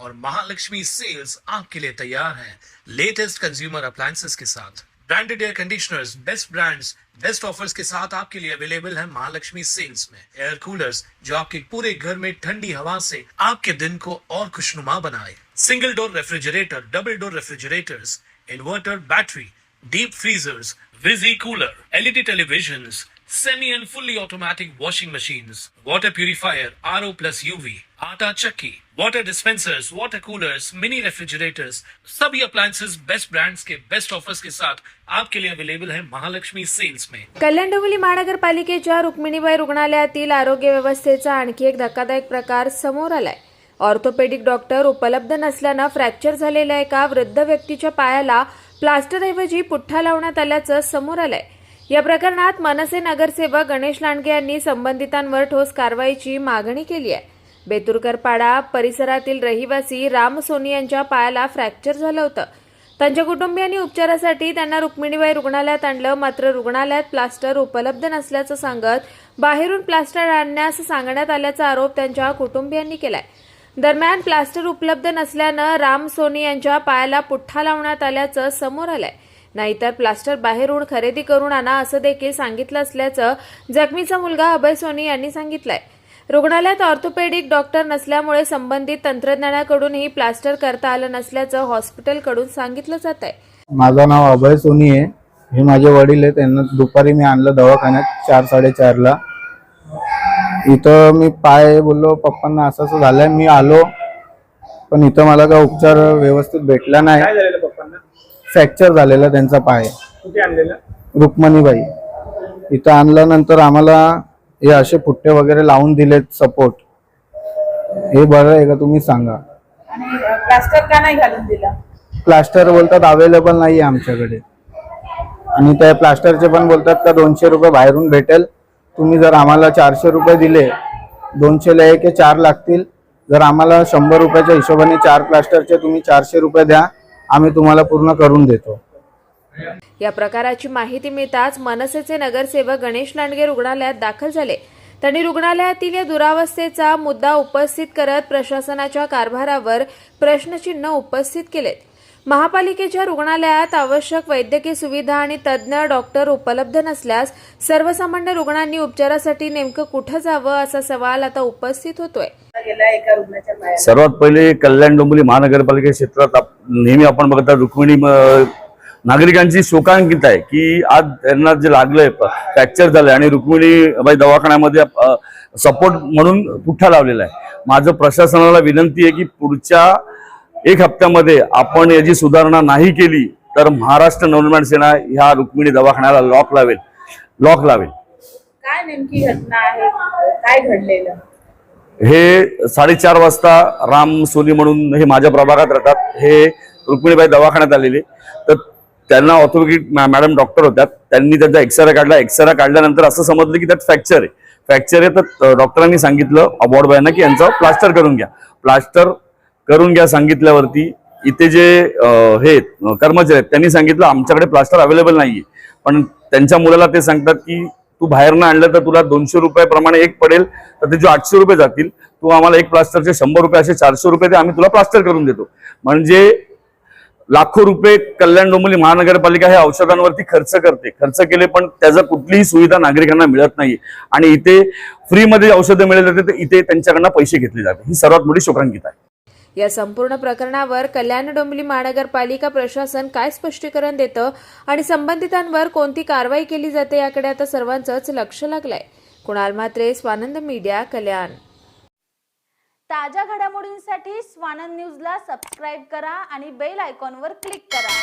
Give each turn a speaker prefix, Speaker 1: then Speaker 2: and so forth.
Speaker 1: और महालक्ष्मी सेल्स आपके लिए तैयार है लेटेस्ट कंज्यूमर अप्लायंसेस के साथ। Branded air conditioners, best brands, best offers के साथ आपके लिए अवेलेबल है महालक्ष्मी सेल्स में। एयर कूलर्स जो आपके पूरे घर में ठंडी हवा से आपके दिन को और खुशनुमा बनाए। Single door refrigerator, double door refrigerators, inverter battery, deep freezers, visi cooler, LED televisions, semi and fully automatic washing machines, water purifier, RO plus UV, आटा चक्की, water dispensers, water coolers, mini refrigerators, सभी appliances best brands के best offers के साथ आपके लिए available है Mahalakshmi sales में।
Speaker 2: कल्याण डोंबिवली महानगरपालिकेच्या रुक्मिणीबाई रुग्णालयातील आरोग्य व्यवस्थेचा आणखी एक धक्कादायक प्रकार समोर आलाय। ऑर्थोपेडिक डॉक्टर उपलब्ध नसल्यानं फ्रॅक्चर झालेल्या एका वृद्ध व्यक्तीच्या पायाला प्लास्टरऐवजी पुठ्ठा लावण्यात आल्याचं समोर आलंय। या प्रकरणात मनसे नगरसेवक गणेश लांडगे यांनी संबंधितांवर ठोस कारवाईची मागणी केली आहे। बेतुरकरपाडा परिसरातील रहिवासी राम सोनी यांच्या पायाला फ्रॅक्चर झालं होतं। त्यांच्या कुटुंबियांनी उपचारासाठी त्यांना रुक्मिणीबाई रुग्णालयात आणलं, मात्र रुग्णालयात प्लास्टर उपलब्ध नसल्याचं सांगत बाहेरून प्लास्टर आणण्यास सांगण्यात आल्याचा आरोप त्यांच्या कुटुंबियांनी केलाय। दरम्यान प्लास्टर उपलब्ध नसल्यानं राम सोनी यांच्या पायाला पुठ्ठा लावण्यात आल्याचं समोर आलंय। नाहीतर प्लास्टर बाहेरून खरेदी करून आणा असं देखील सांगितलं असल्याचं जखमीचा मुलगा अभय सोनी यांनी सांगितलंय। रुग्णालयात ऑर्थोपेडिक डॉक्टर नसल्यामुळे संबंधित तंत्रज्ञानाकडून ही प्लास्टर करता आलं नसल्याचं हॉस्पिटलकडून सांगितलं जात आहे।
Speaker 3: माझं नाव अभय सोनी आहे। हे माझे वडील आहेत। त्यांना दुपारी मी आणलं दवाखान्यात 4-4:30 ला। इथं मी पाय बोललो पप्पांना असं असं झालंय, मी आलो पण इथं मला काय उपचार व्यवस्थित भेटला नाही। फ्रॅक्चर झालेला त्यांचा पाय।
Speaker 4: कुठे आणलेला?
Speaker 3: रुक्मिणीबाई इथं आणल्यानंतर आम्हाला हे असे पुट्टे वगैरे लावून दिलेत सपोर्ट। हे बरं आहे का तुम्ही सांगा?
Speaker 5: आणि प्लास्टर का नाही घालून दिला?
Speaker 3: प्लास्टर बोलतात अवेलेबल नाही आहे आमच्याकडे, आणि त्या प्लास्टरचे पण बोलतात का 200 रुपये बाहेरून भेटेल। तुम्ही जर आम्हाला 400 रुपये दिले, 200 ला 1 4 लागतील। जर आम्हाला 100 रुपयाच्या हिशोबाने 4 प्लास्टरचे तुम्ही 400 रुपये द्या, आम्ही तुम्हाला पूर्ण करून देतो।
Speaker 2: या प्रकाराची माहिती मिळताच मनसेचे नगरसेवक गणेश लांडगे रुग्णालयात दाखल झाले। त्यांनी रुग्णालयातील या दुरावस्थेचा मुद्दा उपस्थित करत प्रशासनाच्या कारभारावर प्रश्नचिन्ह उपस्थित केलेत। महापालिकेच्या रुग्णालयात आवश्यक वैद्यकीय सुविधा आणि तज्ज्ञ डॉक्टर उपलब्ध नसल्यास सर्वसामान्य रुग्णांनी उपचारासाठी नेमकं कुठं जावं असा सवाल आता उपस्थित होतोय।
Speaker 6: सर्वात पहिले कल्याण डोंबिवली महानगरपालिका क्षेत्रात नेहमी आपण बघतात रुक्मिणी नागरिकांची शोकांकित आहे की आज त्यांना जे लागलंय फ्रॅक्चर झालंय आणि रुक्मिणीबाई दवाखान्यामध्ये सपोर्ट म्हणून पुठ्ठा लावलेला आहे। माझं प्रशासनाला विनंती आहे की पुढच्या 1 हप्त्यामध्ये आपण याची सुधारणा नाही केली तर महाराष्ट्र नवनिर्माण सेना ह्या रुक्मिणी दवाखान्याला लॉक लावेल।
Speaker 5: काय नेमकी घटना आहे? काय घडलेलं?
Speaker 6: हे 4:30 वाजता राम सोनी म्हणून हे माझ्या प्रभागात राहतात। हे रुक्मिणीबाई दवाखान्यात आलेले, तर त्यांना ऑर्थोपेडिक मॅडम डॉक्टर होत्या। त्यांनी त्यांचा एक्सरे काढला। एक्सरे काढल्यानंतर असं समजलं की त्यात फ्रॅक्चर आहे। तर डॉक्टरांनी सांगितलं वॉर्ड बॉयना की यांचं प्लास्टर करून घ्या। प्लास्टर करून घ्या सांगितल्यावरती इथे जे हे कर्मचारी आहेत त्यांनी सांगितलं आमच्याकडे प्लास्टर अवेलेबल नाहीये, पण त्यांच्या मुलाला ते सांगतात की तू बाहेरनं आणलं तर तुला 200 रुपये प्रमाणे एक पडेल, तर त्याचे 800 रुपये जातील। तू आम्हाला एक प्लास्टरचे 100 रुपये असे 400 रुपये दे, आम्ही तुला प्लास्टर करून देतो। म्हणजे लाखो रुपये कल्याण डोंबिवली महानगरपालिका हे औषधांवरती खर्च केले, पण त्याचा कुठलीही सुविधा नागरिकांना मिळत नाही। आणि इथे फ्रीमध्ये औषधं मिळत जाते, तर इथे त्यांच्याकडनं पैसे घेतले जाते। ही सर्वात मोठी शोकांकित आहे।
Speaker 2: या संपूर्ण प्रकरणावर कल्याण डोंबिवली महानगरपालिका प्रशासन काय स्पष्टीकरण देतं आणि संबंधितांवर कोणती कारवाई केली जाते याकडे आता सर्वांचंच लक्ष लागलंय। कुणाल म्हात्रे, स्वानंद मीडिया, कल्याण।
Speaker 7: ताज्या घडामोडींसाठी स्वानंद न्यूजला सबस्क्राईब करा आणि बेल आयकॉनवर क्लिक करा।